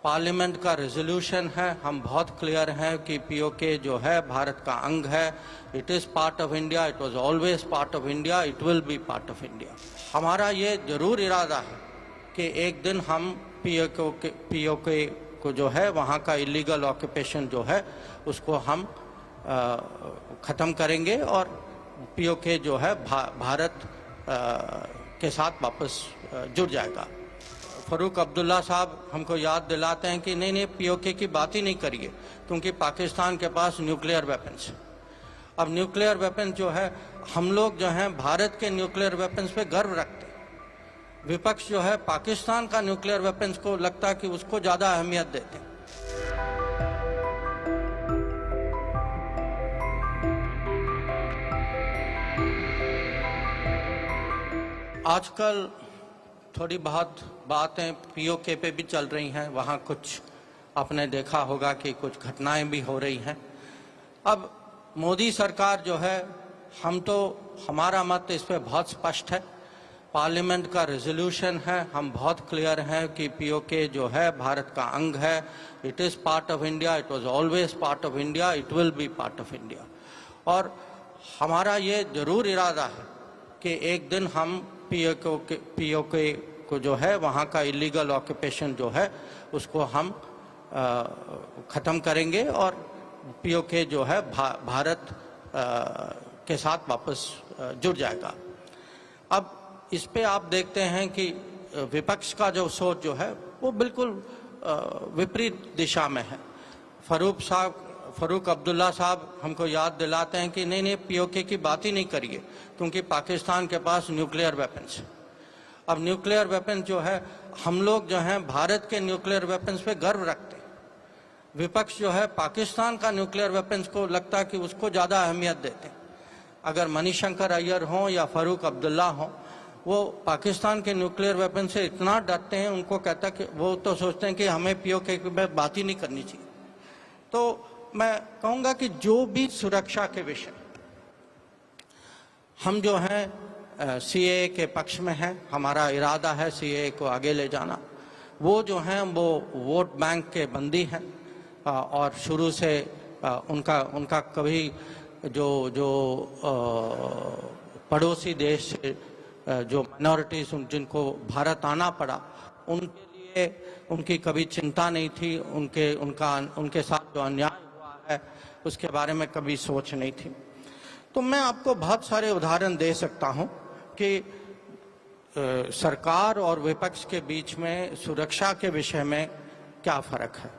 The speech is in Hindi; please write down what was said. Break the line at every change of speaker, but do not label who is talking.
पार्लियामेंट का रेजोल्यूशन है, हम बहुत क्लियर हैं कि पीओके जो है भारत का अंग है। It is part of India, it was always part of India, it will be part of India. हमारा ये जरूर इरादा है कि एक दिन हम पीओके को जो है वहाँ का इलीगल ऑक्यूपेशन जो है उसको हम ख़त्म करेंगे और पीओके जो है भारत के साथ वापस जुड़ जाएगा। फ़ारूक अब्दुल्ला साहब हमको याद दिलाते हैं कि नहीं पीओके की बात ही नहीं करिए क्योंकि पाकिस्तान के पास न्यूक्लियर वेपन्स है। अब न्यूक्लियर वेपन जो है, हम लोग जो हैं भारत के न्यूक्लियर वेपन्स पे गर्व रखते हैं। विपक्ष जो है पाकिस्तान का न्यूक्लियर वेपन्स को लगता है कि उसको ज़्यादा अहमियत देते हैं। आजकल थोड़ी बहुत बातें पीओके पे भी चल रही हैं, वहाँ कुछ आपने देखा होगा कि कुछ घटनाएं भी हो रही हैं। अब मोदी सरकार जो है, हमारा मत इस पे बहुत स्पष्ट है। पार्लियामेंट का रेजोल्यूशन है, हम बहुत क्लियर हैं कि पीओके जो है भारत का अंग है। It is part of India, it was always part of India, it will be part of India. और हमारा ये जरूर इरादा है कि एक दिन हम पीओके को जो है वहाँ का इलीगल ऑक्यूपेशन जो है उसको हम ख़त्म करेंगे और पीओके जो है भारत के साथ वापस जुड़ जाएगा। अब इस पे आप देखते हैं कि विपक्ष का जो सोच जो है वो बिल्कुल विपरीत दिशा में है। फ़ारूक अब्दुल्ला साहब हमको याद दिलाते हैं कि नहीं पीओके की बात ही नहीं करिए क्योंकि पाकिस्तान के पास न्यूक्लियर वेपन्स है। अब न्यूक्लियर वेपन जो है, हम लोग जो हैं भारत के न्यूक्लियर वेपन्स पे गर्व रखते हैं। विपक्ष जो है पाकिस्तान का न्यूक्लियर वेपन्स को लगता है कि उसको ज़्यादा अहमियत देते हैं। अगर मणिशंकर अय्यर हों या फ़ारूक अब्दुल्ला हों, वो पाकिस्तान के न्यूक्लियर वेपन से इतना डरते हैं, उनको कहता कि वो तो सोचते हैं कि हमें पीओके की बात ही नहीं करनी चाहिए। तो मैं कहूँगा कि जो भी सुरक्षा के विषय हम जो हैं सीएए के पक्ष में हैं, हमारा इरादा है सीएए को आगे ले जाना। वो जो हैं वो वोट बैंक के बंदी हैं और शुरू से उनका कभी जो पड़ोसी देश से जो माइनॉरिटीज़ जिनको भारत आना पड़ा, उनके लिए उनकी कभी चिंता नहीं थी। उनके साथ जो अन्याय हुआ है उसके बारे में कभी सोच नहीं थी। तो मैं आपको बहुत सारे उदाहरण दे सकता हूं कि सरकार और विपक्ष के बीच में सुरक्षा के विषय में क्या फ़र्क है।